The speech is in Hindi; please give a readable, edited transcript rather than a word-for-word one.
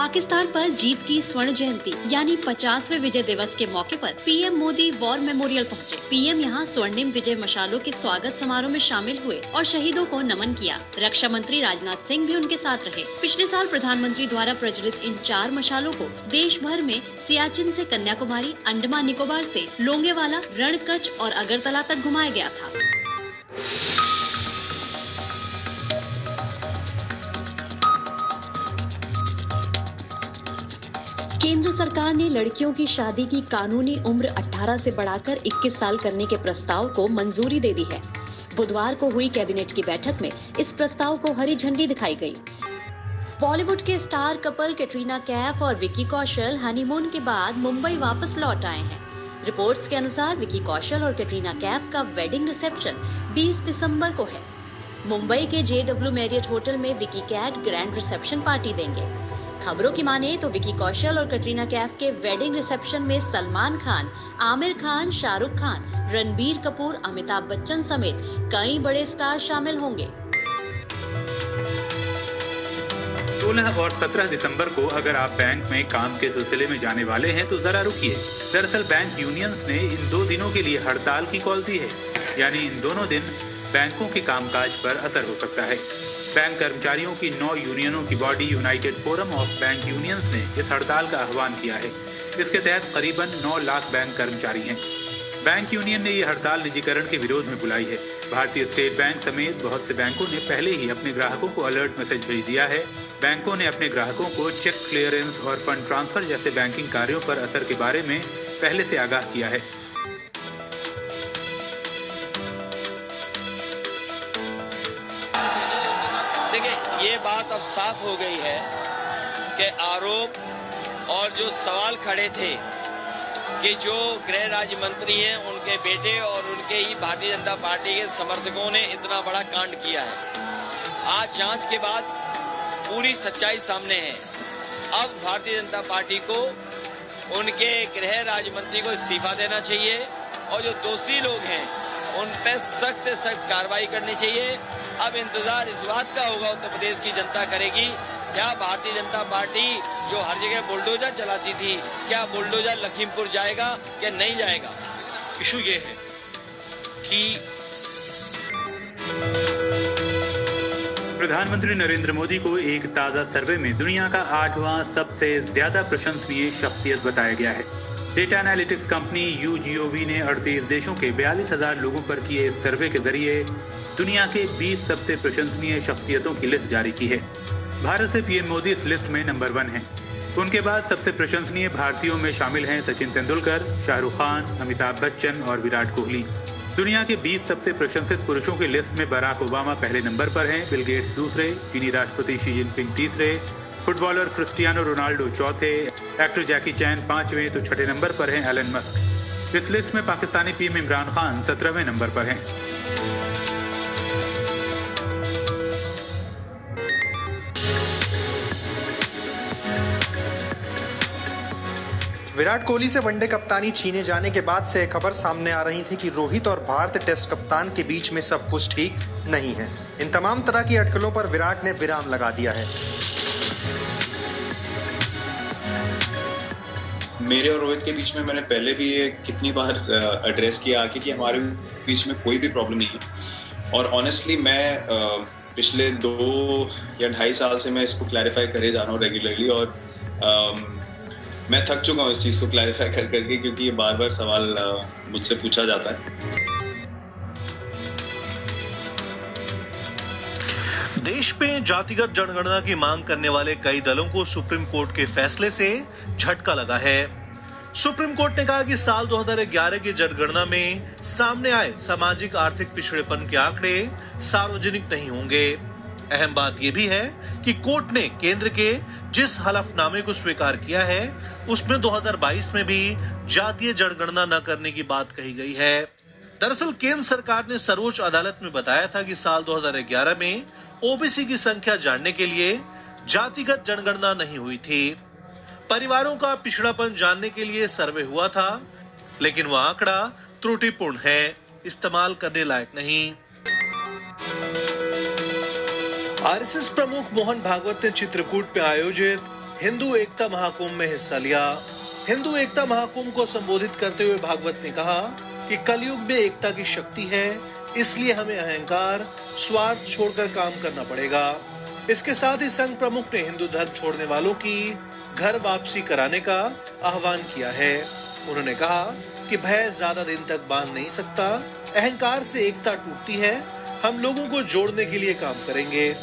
पाकिस्तान पर जीत की स्वर्ण जयंती यानी 50वें विजय दिवस के मौके पर पीएम मोदी वॉर मेमोरियल पहुंचे। पीएम यहां स्वर्णिम विजय मशालों के स्वागत समारोह में शामिल हुए और शहीदों को नमन किया। रक्षा मंत्री राजनाथ सिंह भी उनके साथ रहे। पिछले साल प्रधानमंत्री द्वारा प्रज्वलित इन 4 मशालों को देश भर में सियाचिन से कन्याकुमारी, अंडमान निकोबार से लोंगेवाला, रणकच्छ और अगरतला तक घुमाया गया था। केंद्र सरकार ने लड़कियों की शादी की कानूनी उम्र 18 से बढ़ाकर 21 साल करने के प्रस्ताव को मंजूरी दे दी है। बुधवार को हुई कैबिनेट की बैठक में इस प्रस्ताव को हरी झंडी दिखाई गई। बॉलीवुड के स्टार कपल कैटरीना कैफ और विकी कौशल हनीमून के बाद मुंबई वापस लौट आए हैं। रिपोर्ट्स के अनुसार विकी कौशल और कैटरीना कैफ का वेडिंग रिसेप्शन 20 दिसंबर को है। मुंबई के JW मैरियट होटल में Vicky Kat grand reception party देंगे। खबरों की माने तो विकी कौशल और कैटरीना कैफ के वेडिंग रिसेप्शन में सलमान खान, आमिर खान, शाहरुख खान, रणबीर कपूर, अमिताभ बच्चन समेत कई बड़े स्टार शामिल होंगे। 16 और 17 दिसंबर को अगर आप बैंक में काम के सिलसिले में जाने वाले हैं तो जरा रुकिए। दरअसल बैंक यूनियंस ने इन 2 दिनों के लिए हड़ताल की कॉल दी है, यानी इन दोनों दिन बैंकों के कामकाज पर असर हो सकता है। बैंक कर्मचारियों की 9 यूनियनों की body United forum of bank unions ने इस हड़ताल का आह्वान किया है। इसके तहत करीबन 9 लाख बैंक कर्मचारी हैं। बैंक यूनियन ने यह हड़ताल निजीकरण के विरोध में बुलाई है। भारतीय स्टेट बैंक समेत बहुत से बैंकों ने पहले ही अपने ग्राहकों को अलर्ट मैसेज भेज दिया है। बैंकों ने अपने ग्राहकों को चेक क्लियरेंस और फंड ट्रांसफर जैसे बैंकिंग कार्यों पर असर के बारे में पहले से आगाह किया है। ये बात अब साफ हो गई है कि आरोप और जो सवाल खड़े थे कि जो गृह राज्य मंत्री हैं उनके बेटे और उनके ही भारतीय जनता पार्टी के समर्थकों ने इतना बड़ा कांड किया है। आज जांच के बाद पूरी सच्चाई सामने है। अब भारतीय जनता पार्टी को उनके गृह राज्य मंत्री को इस्तीफा देना चाहिए और जो दोषी लोग हैं उन पर सख्त से सख्त कार्रवाई करनी चाहिए। अब इंतजार इस बात का होगा उत्तर प्रदेश की जनता करेगी, क्या भारतीय जनता पार्टी जो हर जगह बुलडोजर चलाती थी, क्या बुलडोजर लखीमपुर जाएगा या नहीं जाएगा। इशू ये है कि प्रधानमंत्री नरेंद्र मोदी को एक ताजा सर्वे में दुनिया का 8वां सबसे ज्यादा प्रशंसनीय शख्सियत बताया गया है। डेटा एनालिटिक्स कंपनी UGOV ने 38 देशों के 42,000 लोगों पर किए इस सर्वे के जरिए दुनिया के 20 सबसे प्रशंसनीय शख्सियतों की लिस्ट जारी की है। भारत से पीएम मोदी इस लिस्ट में नंबर 1 हैं। उनके बाद सबसे प्रशंसनीय भारतीयों में शामिल हैं सचिन तेंदुलकर, शाहरुख खान, अमिताभ बच्चन और विराट कोहली। दुनिया के 20 सबसे प्रशंसित पुरुषों की लिस्ट में बराक ओबामा पहले नंबर पर हैं, बिल गेट्स दूसरे, चीनी राष्ट्रपति शी जिनपिंग तीसरे, फुटबॉलर क्रिस्टियानो रोनाल्डो चौथे, एक्टर जैकी चैन 5वें तो 6ठे नंबर पर हैं एलन मस्क। इस लिस्ट में पाकिस्तानी पीएम इमरान खान 17वें नंबर पर हैं। विराट कोहली से वनडे कप्तानी छीने जाने के बाद से खबर सामने आ रही थी कि रोहित और भारत टेस्ट कप्तान के बीच में सब कुछ ठीक नहीं है। इन तमाम तरह की अटकलों पर विराट ने विराम लगा दिया है। मेरे और रोहित के बीच में मैंने पहले भी ये कितनी बार एड्रेस किया आके कि हमारे बीच में कोई भी प्रॉब्लम नहीं है। और ऑनेस्टली मैं पिछले 2 या 2.5 साल से मैं इसको क्लैरिफाई करे जा रहा हूँ रेगुलरली और मैं थक चुका हूँ इस चीज़ को क्लैरिफाई कर करके, क्योंकि ये बार बार सवाल मुझसे पूछा जाता है। देश में जातिगत जनगणना की मांग करने वाले कई दलों को सुप्रीम कोर्ट के फैसले से झटका लगा है। सुप्रीम कोर्ट ने कहा कि साल 2011 की जनगणना में सामने आए सामाजिक आर्थिक पिछड़ेपन के आंकड़े सार्वजनिक नहीं होंगे। अहम बात यह भी है कि कोर्ट ने केंद्र के जिस हलफनामे को स्वीकार किया है उसमें 2022 में भी जातीय जनगणना न करने की बात कही गई है। दरअसल केंद्र सरकार ने सर्वोच्च अदालत में बताया था कि साल 2011 में ओबीसी की संख्या जानने के लिए जातिगत जनगणना नहीं हुई थी। परिवारों का पिछड़ापन जानने के लिए सर्वे हुआ था, लेकिन वह आंकड़ा त्रुटिपूर्ण है, इस्तेमाल करने लायक नहीं। आरएसएस प्रमुख मोहन भागवत ने चित्रकूट में आयोजित हिंदू एकता महाकुंभ में हिस्सा लिया। हिंदू एकता महाकुंभ को संबोधित करते हुए भागवत ने कहा कि कलयुग में एकता की शक्ति है, इसलिए हमें अहंकार, स्वार्थ छोड़कर काम करना पड़ेगा। इसके साथ ही संघ प्रमुख ने हिंदू धर्म छोड़ने वालों की घर वापसी कराने का आह्वान किया है। उन्होंने कहा कि भय ज्यादा दिन तक बांध नहीं सकता, अहंकार से एकता टूटती है, हम लोगों को जोड़ने के लिए काम करेंगे।